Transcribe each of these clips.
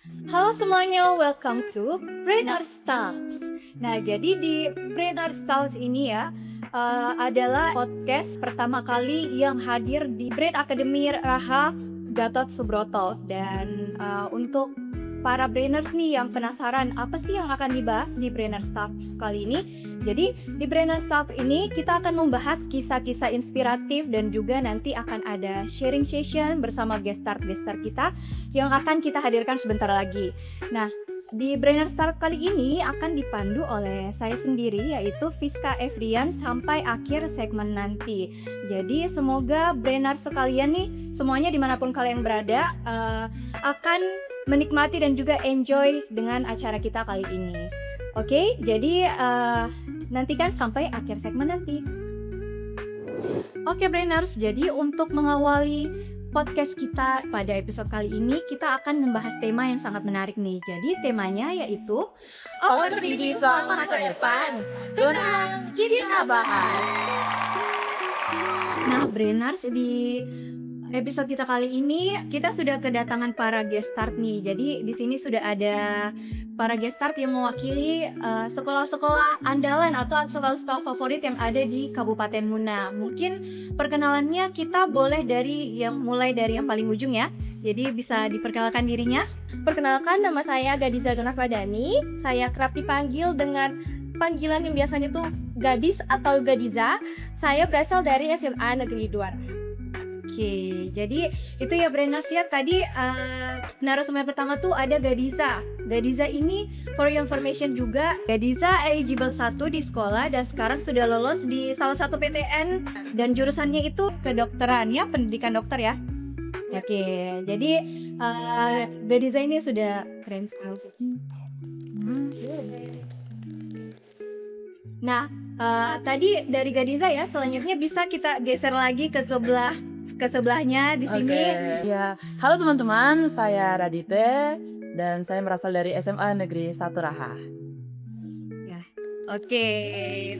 Halo semuanya, welcome to Brain Arts Talks. Nah, jadi di Brain Arts Talks ini ya adalah podcast pertama kali yang hadir di Brain Academy Raha Gatot Subroto. Dan untuk para brainers nih yang penasaran apa sih yang akan dibahas di Brain Arts Talks kali ini. Jadi di Brain Arts Talks ini kita akan membahas kisah-kisah inspiratif dan juga nanti akan ada sharing session bersama guest star kita yang akan kita hadirkan sebentar lagi. Nah, di Brainer Start kali ini akan dipandu oleh saya sendiri, yaitu Fiska Evrian sampai akhir segmen nanti. Jadi semoga Brainer sekalian nih, semuanya dimanapun kalian berada, akan menikmati dan juga enjoy dengan acara kita kali ini. Oke, jadi nantikan sampai akhir segmen nanti. Oke Brainers, jadi untuk mengawali podcast kita pada episode kali ini, kita akan membahas tema yang sangat menarik nih. Jadi temanya yaitu Overthinking soal masa depan. Tenang, kita bahas. Nah, Brainers, di episode kita kali ini kita sudah kedatangan para guest star nih. Jadi di sini sudah ada para guest star yang mewakili sekolah-sekolah andalan atau sekolah-sekolah favorit yang ada di Kabupaten Muna. Mungkin perkenalannya kita boleh mulai dari yang paling ujung ya. Jadi bisa diperkenalkan dirinya. Perkenalkan, nama saya Gadiza Gunakladani. Saya kerap dipanggil dengan panggilan yang biasanya tuh Gadis atau Gadiza. Saya berasal dari SMA Negeri 2. Oke, jadi itu ya Brainers ya. Tadi narasumber pertama tuh ada Gadiza. Gadiza ini for your information juga, Gadiza eligible 1 di sekolah dan sekarang sudah lolos di salah satu PTN dan jurusannya itu kedokteran ya, pendidikan dokter ya. Oke, jadi Gadiza ini sudah keren sekali. Nah, tadi dari Gadiza ya, selanjutnya bisa kita geser lagi ke sebelahnya di sini. Ya, halo teman-teman, saya Radite dan saya berasal dari SMA Negeri 1 Raha. Ya, oke,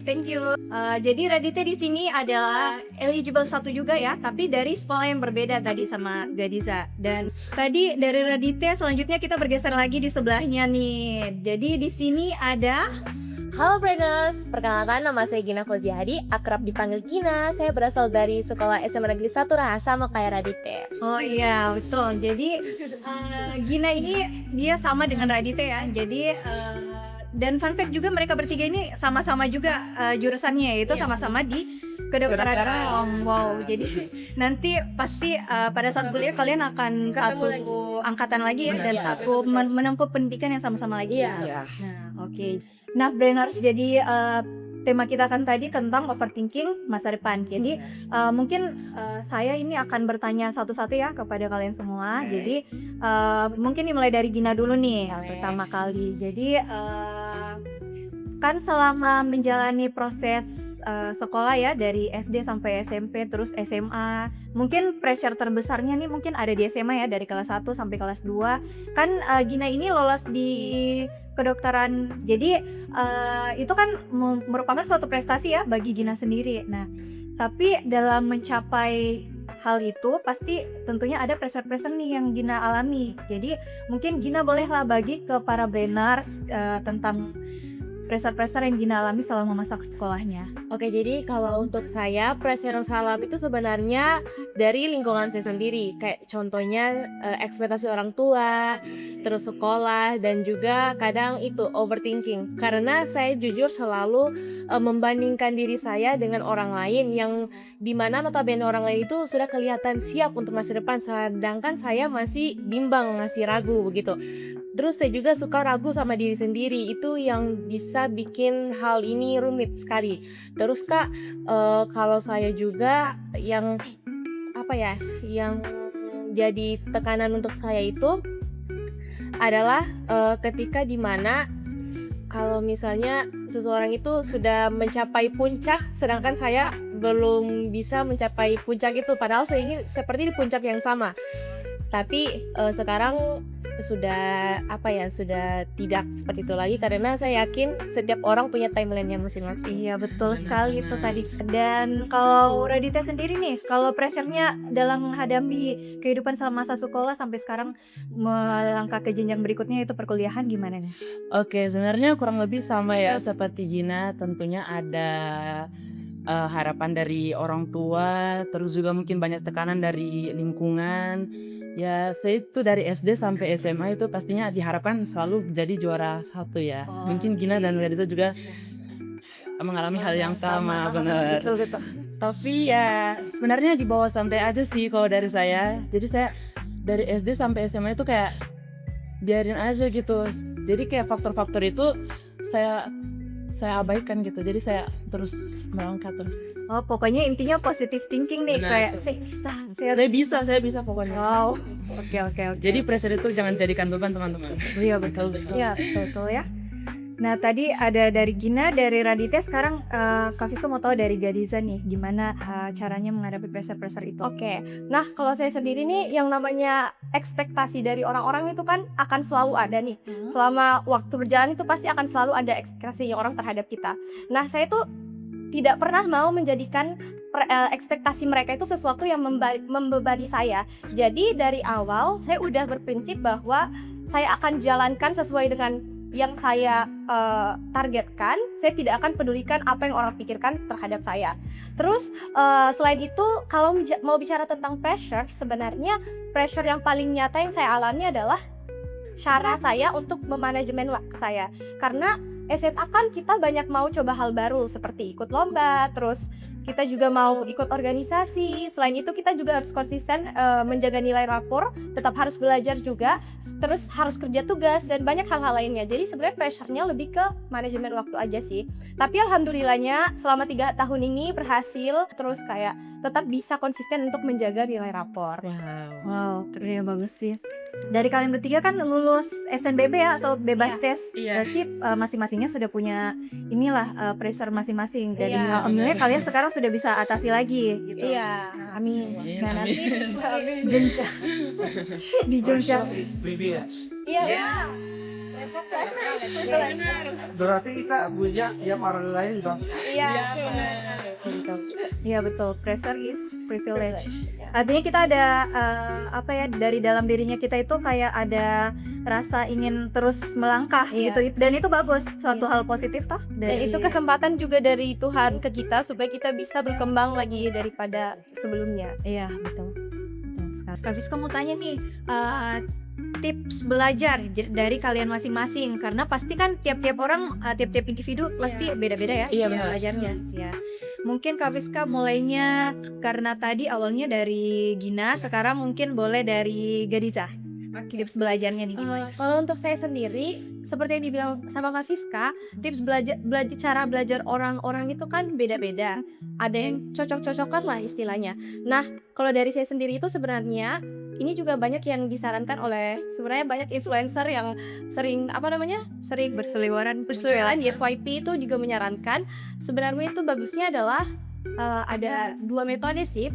thank you. Jadi Radite di sini adalah eligible 1 juga ya, tapi dari sekolah yang berbeda tadi sama Gadiza. Dan tadi dari Radite selanjutnya kita bergeser lagi di sebelahnya nih. Jadi di sini ada Halo Brainers, perkenalkan nama saya Gina Koziadi, akrab dipanggil Gina. Saya berasal dari sekolah SMA Negeri 1 Raha sama kayak Radite. Oh iya, betul. Jadi Gina ini dia sama dengan Radite ya. Jadi dan fun fact juga mereka bertiga ini sama-sama juga jurusannya, yaitu sama-sama di kedokteran. Wow, jadi nanti pasti pada saat kuliah kalian akan satu angkatan lagi ya, dan satu menempuh pendidikan yang sama-sama lagi ya. Nah, oke. Nah, Brainers, jadi tema kita kan tadi tentang overthinking masa depan. Jadi mungkin saya ini akan bertanya satu-satu ya kepada kalian semua. Jadi mungkin dimulai dari Gina dulu nih pertama kali. Jadi kan selama menjalani proses sekolah ya, dari SD sampai SMP terus SMA, mungkin pressure terbesarnya nih mungkin ada di SMA ya, dari kelas 1 sampai kelas 2. Kan Gina ini lolos di kedokteran. Jadi itu kan merupakan suatu prestasi ya bagi Gina sendiri. Nah, tapi dalam mencapai hal itu pasti tentunya ada pressure-pressure nih yang Gina alami. Jadi mungkin Gina bolehlah bagi ke para brainers tentang pressure-pressure yang Gina alami selama masa sekolahnya. Oke, jadi kalau untuk saya, pressure yang saya alami itu sebenarnya dari lingkungan saya sendiri. Kayak contohnya ekspektasi orang tua, terus sekolah, dan juga kadang itu overthinking. Karena saya jujur selalu membandingkan diri saya dengan orang lain yang dimana notabene orang lain itu sudah kelihatan siap untuk masa depan, sedangkan saya masih bimbang, masih ragu begitu. Terus saya juga suka ragu sama diri sendiri, itu yang bisa bikin hal ini rumit sekali. Terus Kak, kalau saya juga yang yang jadi tekanan untuk saya itu adalah ketika dimana kalau misalnya seseorang itu sudah mencapai puncak, sedangkan saya belum bisa mencapai puncak itu, padahal saya ingin seperti di puncak yang sama. Tapi sekarang sudah tidak seperti itu lagi, karena saya yakin setiap orang punya timeline-nya masing-masing. Iya betul Benar, sekali itu benar. tadi. Dan kalau Raditya sendiri nih, kalau pressure-nya dalam menghadapi kehidupan selama masa sekolah sampai sekarang melangkah ke jenjang berikutnya itu perkuliahan gimana nih? Oke, sebenarnya kurang lebih sama ya seperti Gina, tentunya ada harapan dari orang tua, terus juga mungkin banyak tekanan dari lingkungan. Ya, saya itu dari SD sampai SMA itu pastinya diharapkan selalu jadi juara satu ya. Mungkin Gina dan Reza juga mengalami hal yang sama, benar. Betul betul. Tapi ya sebenarnya di bawah santai aja sih kalau dari saya. Jadi saya dari SD sampai SMA itu kayak biarin aja gitu. Jadi kayak faktor-faktor itu saya abaikan gitu. Jadi saya terus melangkah terus. Oh pokoknya intinya positive thinking nih, Benar. kayak Saya bisa pokoknya. Wow. Oke. Jadi pressure itu jangan jadikan beban teman-teman. Iya betul. Iya betul ya. Nah tadi ada dari Gina, dari Raditya, sekarang Kak Fiska mau tahu dari Gadiza nih gimana caranya menghadapi pressure itu. Oke, nah kalau saya sendiri nih, yang namanya ekspektasi dari orang-orang itu kan akan selalu ada nih. Selama waktu berjalan itu pasti akan selalu ada ekspektasi orang terhadap kita. Nah saya tuh tidak pernah mau menjadikan ekspektasi mereka itu sesuatu yang membebani saya. Jadi dari awal saya udah berprinsip bahwa saya akan jalankan sesuai dengan yang saya targetkan. Saya tidak akan pedulikan apa yang orang pikirkan terhadap saya. Terus selain itu, kalau mau bicara tentang pressure, sebenarnya pressure yang paling nyata yang saya alami adalah cara saya untuk memanajemen waktu saya. Karena SMA kan kita banyak mau coba hal baru seperti ikut lomba, terus kita juga mau ikut organisasi. Selain itu kita juga harus konsisten menjaga nilai rapor, tetap harus belajar juga, terus harus kerja tugas dan banyak hal-hal lainnya. Jadi sebenarnya pressure-nya lebih ke manajemen waktu aja sih. Tapi alhamdulillahnya selama 3 tahun ini berhasil, terus kayak tetap bisa konsisten untuk menjaga nilai rapor. Wow, ternyata bagus sih. Dari kalian bertiga kan lulus SNBB ya atau bebas tes. Iya. Berarti masing-masingnya sudah punya inilah pressure masing-masing. Dan Iya. alhamdulillah kalian sekarang sudah bisa atasi lagi gitu. Iya, amin. Nah nanti jenjang di jenjang. Privilege. Iya. Berarti kita punya yang orang lain juga. Iya. Iya betul, pressure is privilege. Artinya kita ada dari dalam dirinya kita itu kayak ada rasa ingin terus melangkah Iya. gitu. Dan itu bagus, suatu hal positif toh. Dan itu kesempatan juga dari Tuhan ke kita supaya kita bisa berkembang lagi daripada sebelumnya. Iya betul sekali. Kak Fiska mau tanya nih, tips belajar dari kalian masing-masing, karena pasti kan tiap-tiap orang, tiap-tiap individu pasti beda-beda ya. Iya, cara benar. belajarnya. Ya. Mungkin Kak Fiska mulainya karena tadi awalnya dari Gina, sekarang mungkin boleh dari Gadiza. Tips belajarnya nih gimana? Kalau untuk saya sendiri, seperti yang dibilang sama Kak Fiska, tips cara belajar orang-orang itu kan beda-beda. Ada yang cocok-cocokan lah istilahnya. Nah, kalau dari saya sendiri itu sebenarnya ini juga banyak yang disarankan oleh sebenarnya banyak influencer yang sering Berseliweran di FYP itu juga menyarankan sebenarnya itu bagusnya adalah ada 2 metode sih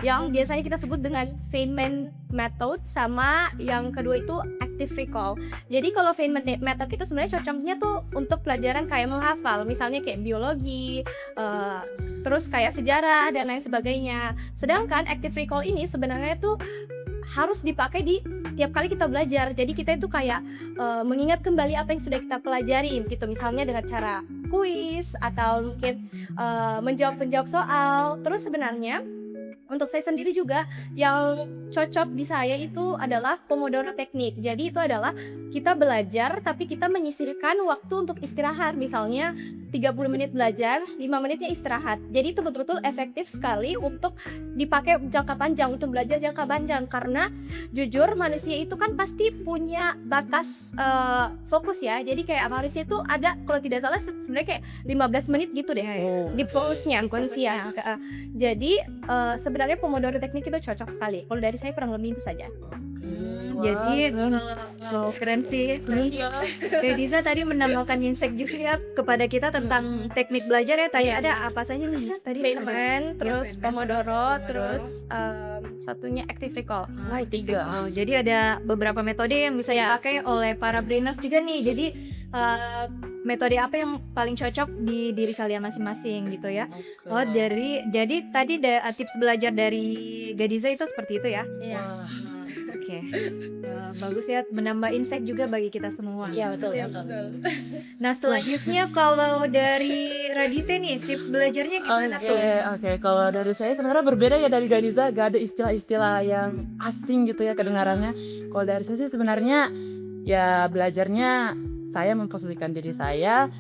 yang biasanya kita sebut dengan Feynman method, sama yang kedua itu active recall. Jadi kalau Feynman method itu sebenarnya cocoknya tuh untuk pelajaran kayak menghafal, misalnya kayak biologi, terus kayak sejarah dan lain sebagainya. Sedangkan active recall ini sebenarnya tuh harus dipakai di tiap kali kita belajar. Jadi kita itu kayak mengingat kembali apa yang sudah kita pelajari gitu, misalnya dengan cara kuis atau mungkin menjawab soal. Terus sebenarnya untuk saya sendiri juga yang cocok di saya itu adalah Pomodoro Technique. Jadi itu adalah kita belajar tapi kita menyisihkan waktu untuk istirahat. Misalnya 30 menit belajar, 5 menitnya istirahat. Jadi itu betul-betul efektif sekali untuk dipakai jangka panjang, untuk belajar jangka panjang. Karena jujur manusia itu kan pasti punya batas fokus ya. Jadi kayak manusia itu ada, kalau tidak salah sebenarnya kayak 15 menit gitu deh di fokusnya, kondisinya. Jadi sebenarnya Pomodoro Technique itu cocok sekali. Kalau dari saya kurang lebih itu saja. Jadi keren sih. Diza tadi menambahkan insight juga ya kepada kita tentang teknik belajar ya. Tadi ada apa saja nih? Tadi Feynman, terus Feynman, Pomodoro, terus satunya active recall. Wah, 3. Oh, jadi ada beberapa metode yang bisa dipakai oleh para brainers juga nih. Jadi metode apa yang paling cocok di diri kalian masing-masing gitu ya. Oh, jadi tadi tips belajar dari Gadiza itu seperti itu ya. Iya. Oke. Bagus ya, menambah insight juga bagi kita semua. Iya betul. Nah, selanjutnya kalau dari Radite nih, tips belajarnya gimana tuh? Oke. Kalau dari saya sebenarnya berbeda ya dari Gadiza, gak ada istilah-istilah yang asing gitu ya kedengarannya. Kalau dari saya sih sebenarnya ya belajarnya saya memposisikan diri saya.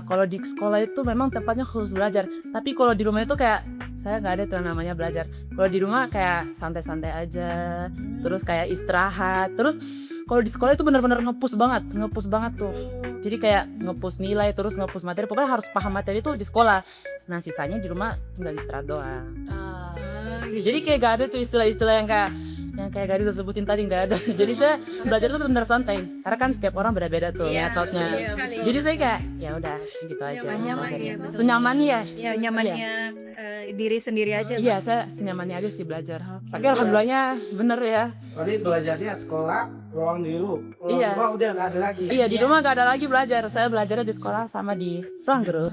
Kalau di sekolah itu memang tempatnya khusus belajar, tapi kalau di rumah itu kayak saya nggak ada tuh yang namanya belajar. Kalau di rumah kayak santai-santai aja, terus kayak istirahat. Terus kalau di sekolah itu benar-benar ngepus banget tuh. Jadi kayak ngepus nilai, terus ngepus materi. Pokoknya harus paham materi itu di sekolah. Nah sisanya di rumah tinggal istirahat doang. Jadi kayak gak ada tuh istilah-istilah yang kayak Gadis sebutin tadi, nggak ada. Jadi saya belajar itu benar-benar santai, karena kan setiap orang beda-beda tuh metodenya. Jadi saya kayak ya udah gitu aja. Senyamannya diri sendiri aja. Iya, saya senyamannya aja sih belajar. Tapi alhamdulillahnya bener ya. Jadi belajarnya sekolah, ruang guru. Iya. Rumah udah nggak ada lagi. Iya, di rumah nggak ada lagi belajar. Saya belajarnya di sekolah sama di ruang guru.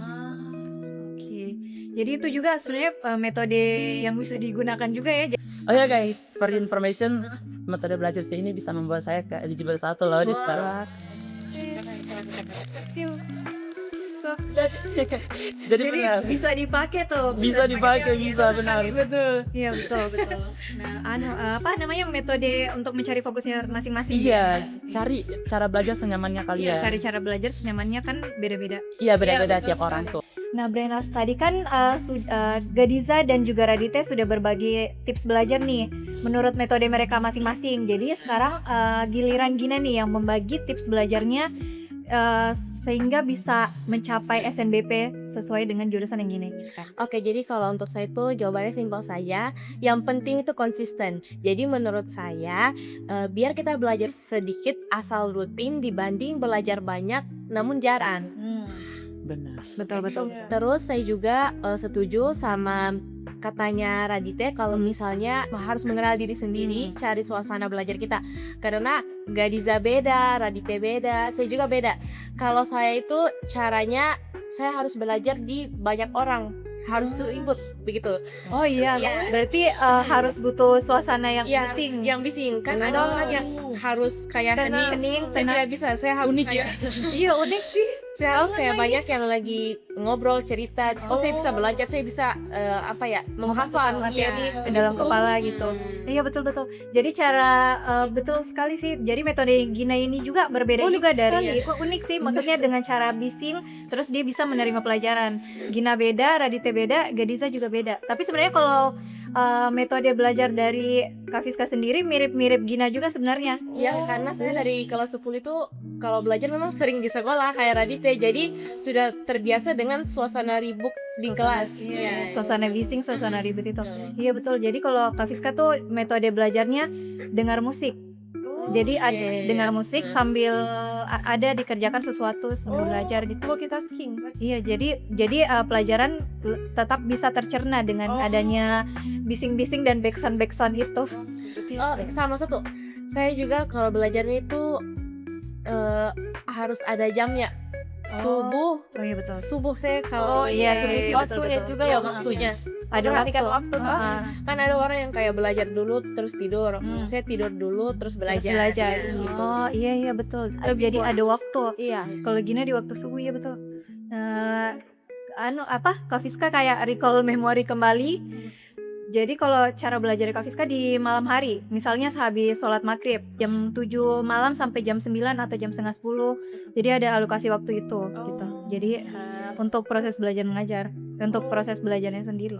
Oke. Jadi itu juga sebenarnya metode yang bisa digunakan juga ya. Oh ya guys, for information, metode belajar saya ini bisa membuat saya ke eligible 1 loh di Starbucks. Jadi benar. Bisa dipakai tuh. Bisa dipakai, bisa benar. Betul. Iya, betul. Nah, apa namanya metode untuk mencari fokusnya masing-masing? Iya, cari cara belajar senyamannya kalian. Cari cara belajar senyamannya kan beda-beda. Iya, beda-beda tiap orang tuh. Nah, Brainers tadi kan Gadiza dan juga Radite sudah berbagi tips belajar nih menurut metode mereka masing-masing. Jadi sekarang giliran Gina nih yang membagi tips belajarnya sehingga bisa mencapai SNBP sesuai dengan jurusan yang Gina inginkan. Oke, jadi kalau untuk saya itu jawabannya simpel saja. Yang penting itu konsisten. Jadi menurut saya biar kita belajar sedikit asal rutin dibanding belajar banyak namun jarang. Benar. Betul. Terus saya juga setuju sama katanya Radite kalau misalnya harus mengenal diri sendiri, cari suasana belajar kita. Karena Gadiza beda, Radite beda, saya juga beda. Kalau saya itu caranya saya harus belajar di banyak orang, harus ribut begitu. Oh iya, Iya. berarti harus butuh suasana yang Iya, bising. yang bising. Kan ada orang yang harus kayak hening. Saya tidak bisa, saya harus Unik kayak Iya, unik sih. saya harus kayak banyak yang lagi ngobrol cerita. Saya bisa belajar, saya bisa menghafal materi ke dalam kepala gitu. Iya, betul. Jadi cara betul sekali sih. Jadi metode Gina ini juga berbeda Unik juga sekali dari unik sih. Maksudnya dengan cara bising terus dia bisa menerima pelajaran. Gina beda, Radite beda, Gadiza juga beda. Tapi sebenarnya kalau metode belajar dari Kafiska sendiri mirip-mirip Gina juga sebenarnya. Ya, karena saya dari kelas 10 itu kalau belajar memang sering di sekolah kayak Radite. Jadi sudah terbiasa dengan suasana ribut di kelas. Iya, suasana bising, suasana ribut itu. Iya, betul. Jadi kalau Kafiska tuh metode belajarnya dengar musik. Jadi dengar musik sambil ada dikerjakan sesuatu sambil belajar gitu. Multitasking. Iya, jadi pelajaran tetap bisa tercerna dengan adanya bising-bising dan backsound itu. Oh, sama satu. Saya juga kalau belajarnya itu harus ada jamnya. Subuh Oh iya, betul. subuh saya kalau iya, subuh iya, sih betul, waktunya betul. juga ya waktunya. Ada Perhatikan waktu. waktu. Kan ada orang yang kayak belajar dulu terus tidur. Saya tidur dulu terus belajar. Gitu. Oh iya, betul. Jadi ada waktu. Iya. Kalau Gina di waktu subuh ya betul. Kafiska kayak recall memori kembali. Jadi kalau cara belajar Kafiska di malam hari, misalnya sehabis sholat maghrib jam 7 malam sampai jam 9 atau jam setengah 10. Jadi ada alokasi waktu itu gitu. Jadi untuk proses belajar mengajar, untuk proses belajarnya sendiri.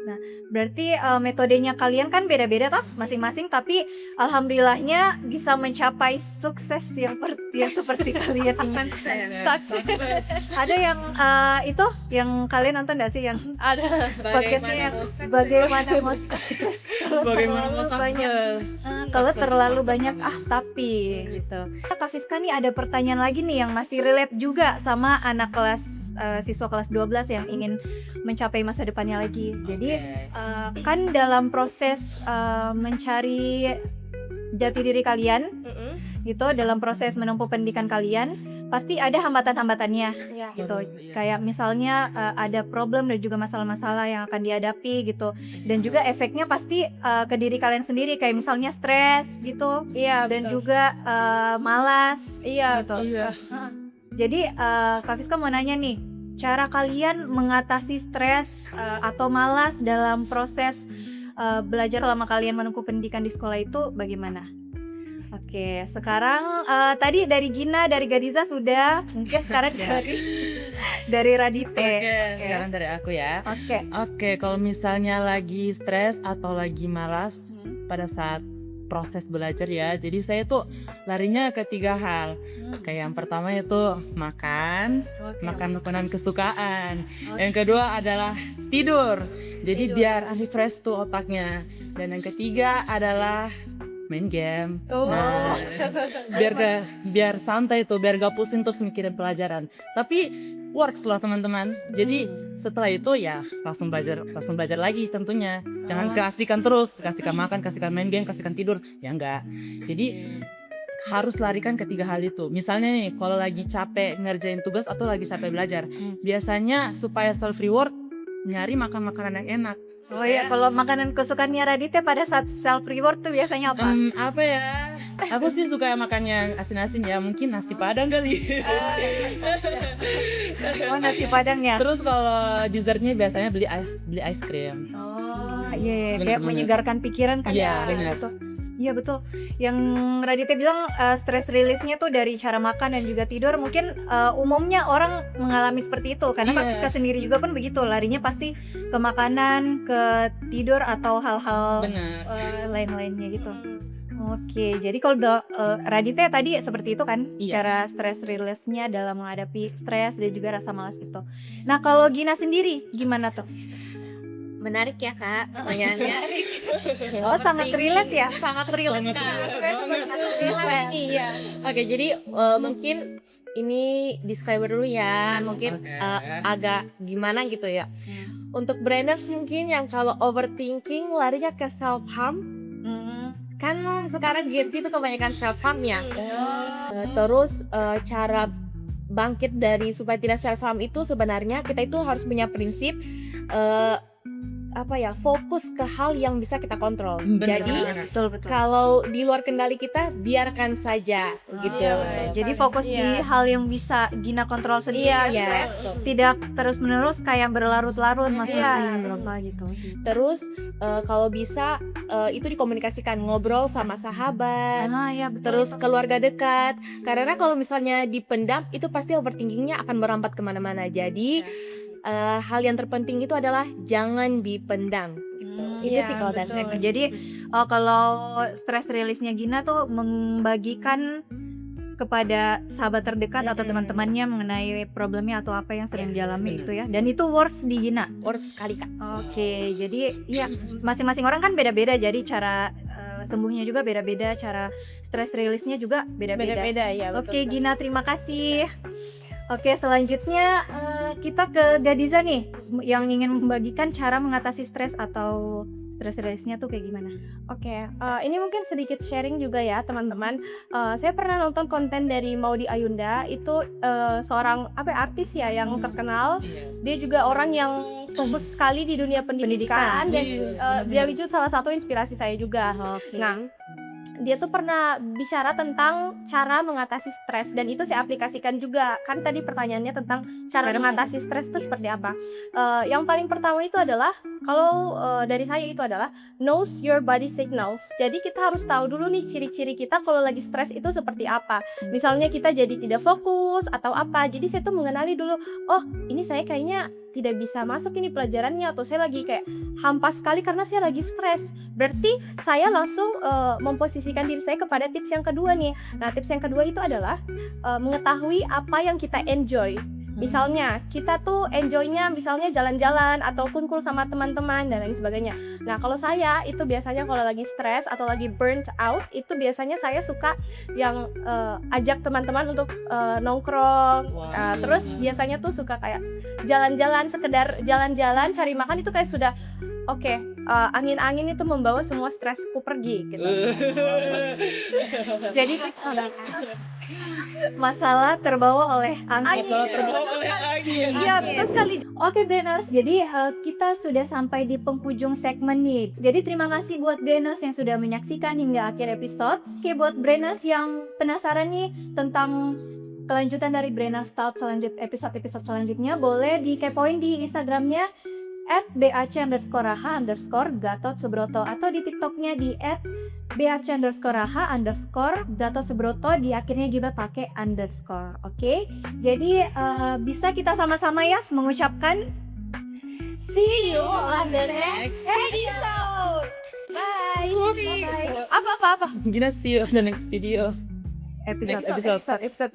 Nah, berarti metodenya kalian kan beda-beda toh masing-masing, tapi alhamdulillahnya bisa mencapai sukses yang seperti kalian ingin. Sukses. Ada yang yang kalian nonton nggak sih yang Ada podcastnya yang bagaimana mau sukses? bagaimana mau terlalu banyak, sukses. kalau Sukses terlalu teman-teman. banyak tapi gitu. Kak Fiska nih ada pertanyaan lagi nih yang masih relate juga sama anak kelas siswa kelas 12 yang ingin mencapai masa depannya lagi. Jadi kan dalam proses mencari jati diri kalian gitu, dalam proses menempuh pendidikan kalian pasti ada hambatan-hambatannya Iya. gitu. Iya. Kayak misalnya ada problem dan juga masalah-masalah yang akan dihadapi gitu. Dan juga efeknya pasti ke diri kalian sendiri, kayak misalnya stres gitu Iya, dan betul. juga malas Iya, gitu. Iya. Jadi Kak Fiska mau nanya nih, cara kalian mengatasi stres atau malas dalam proses belajar selama kalian menempuh pendidikan di sekolah itu bagaimana? Oke, sekarang tadi dari Gina, dari Gadiza sudah, mungkin sekarang dari Radite. Oke, sekarang dari aku ya. Oke. Oke, kalau misalnya lagi stres atau lagi malas pada saat proses belajar ya, jadi saya tuh larinya ke 3 hal. Kayak yang pertama itu makan makanan kesukaan. Yang kedua adalah tidur. Jadi biar refresh tuh otaknya. Dan yang ketiga adalah main game. Oh. Nah, biar santai tuh, biar gak pusing terus mikirin pelajaran. Tapi works lah teman-teman. Jadi setelah itu ya langsung belajar lagi tentunya. Jangan keasikan terus, kasihkan makan, kasihkan main game, kasihkan tidur. Ya enggak. Jadi harus larikan ke 3 hal itu. Misalnya nih, kalau lagi capek ngerjain tugas atau lagi capek belajar, biasanya supaya self reward nyari makan makanan yang enak. Oh iya, kalau makanan kesukaannya Radite pada saat self reward tuh biasanya apa? Apa ya? Aku sih suka makan yang asin-asin ya, mungkin nasi padang kali. Oh, nasi padang ya. Terus kalau dessertnya biasanya beli ice cream. Oh iya, kayak Bener-bener. menyegarkan pikiran kan Iya, ya. benar. Gitu. Iya betul. Yang Radite bilang stress release-nya tuh dari cara makan dan juga tidur. Mungkin umumnya orang mengalami seperti itu karena Kak Iya. Fiska sendiri juga pun begitu. Larinya pasti ke makanan, ke tidur atau hal-hal Benar. lain-lainnya gitu. Oke, jadi kalau Radite tadi seperti itu kan Iya. cara stress release-nya dalam menghadapi stres dan juga rasa malas itu. Nah kalau Gina sendiri gimana tuh? Menarik ya Kak pertanyaannya. Oh sangat relate ya? Sangat relate Kak. Iya. Oke, jadi mungkin ini disclaimer dulu ya, mungkin Oke. agak gimana gitu ya. Untuk brainers mungkin yang kalau overthinking larinya ke self harm, kan sekarang Gen Z itu kebanyakan self harm ya. Terus cara bangkit dari supaya tidak self harm itu sebenarnya kita itu harus punya prinsip fokus ke hal yang bisa kita kontrol. Benar, Jadi benar. Betul. kalau di luar kendali kita biarkan saja gitu. Jadi fokus di hal yang bisa Gina kontrol sendiri Iya, ya, supaya betul. tidak terus-menerus kayak berlarut-larut Iya. masalahnya berapa gitu. Terus kalau bisa itu dikomunikasikan, ngobrol sama sahabat, Nah, ya betul. terus keluarga dekat. Karena kalau misalnya dipendam itu pasti overthinkingnya akan merambat kemana-mana. Jadi hal yang terpenting itu adalah jangan dipendam. Itu Iya, sih kalau dari betul. saya. Jadi kalau stress release-nya Gina tuh membagikan kepada sahabat terdekat atau teman-temannya mengenai problemnya atau apa yang sedang dialami itu ya. Dan itu works di Gina. Works sekali Kak. Oke, jadi ya masing-masing orang kan beda-beda. Jadi cara sembuhnya juga beda-beda, cara stress release-nya juga beda-beda. Beda-beda ya. betul Oke, sekali. Gina terima kasih. Oke, selanjutnya kita ke Gadiza nih yang ingin membagikan cara mengatasi stres atau stress release-nya tuh kayak gimana? Oke, ini mungkin sedikit sharing juga ya teman-teman. Saya pernah nonton konten dari Maudy Ayunda, itu seorang artis ya yang terkenal. Dia juga orang yang fokus sekali di dunia pendidikan dan dia itu salah satu inspirasi saya juga. Oke. Nah, dia tuh pernah bicara tentang cara mengatasi stres dan itu saya aplikasikan juga. Kan tadi pertanyaannya tentang cara mengatasi stres itu seperti apa. Yang paling pertama itu adalah kalau dari saya itu adalah knows your body signals. Jadi kita harus tahu dulu nih ciri-ciri kita kalau lagi stres itu seperti apa. Misalnya kita jadi tidak fokus atau apa. Jadi saya tuh mengenali dulu, oh ini saya kayaknya tidak bisa masuk ini pelajarannya, atau saya lagi kayak hampa sekali karena saya lagi stres. Berarti saya langsung memposisikan diri saya kepada tips yang kedua nih. Nah, tips yang kedua itu adalah mengetahui apa yang kita enjoy. Misalnya kita tuh enjoynya misalnya jalan-jalan atau kumpul sama teman-teman dan lain sebagainya. Nah kalau saya itu biasanya kalau lagi stres atau lagi burnt out itu biasanya saya suka yang ajak teman-teman untuk nongkrong. Terus biasanya tuh suka kayak jalan-jalan, sekedar jalan-jalan cari makan itu kayak sudah oke, angin-angin itu membawa semua stresku pergi gitu. Jadi masalah terbawa oleh angin. Iya betul sekali. Oke Brainers, jadi kita sudah sampai di penghujung segmen nih. Jadi terima kasih buat Brainers yang sudah menyaksikan hingga akhir episode. Oke buat Brainers yang penasaran nih tentang kelanjutan dari Brainers Talk episode selanjutnya, boleh dikepoin di Instagramnya @bac_raha_Gatot Subroto atau di TikToknya di @bac_raha_Gatot Subroto, di akhirnya juga pakai underscore. Oke, jadi bisa kita sama-sama ya mengucapkan see you on the next episode. Bye. Apa? Gina, see you on the next video. Episode. Next episode. Episode.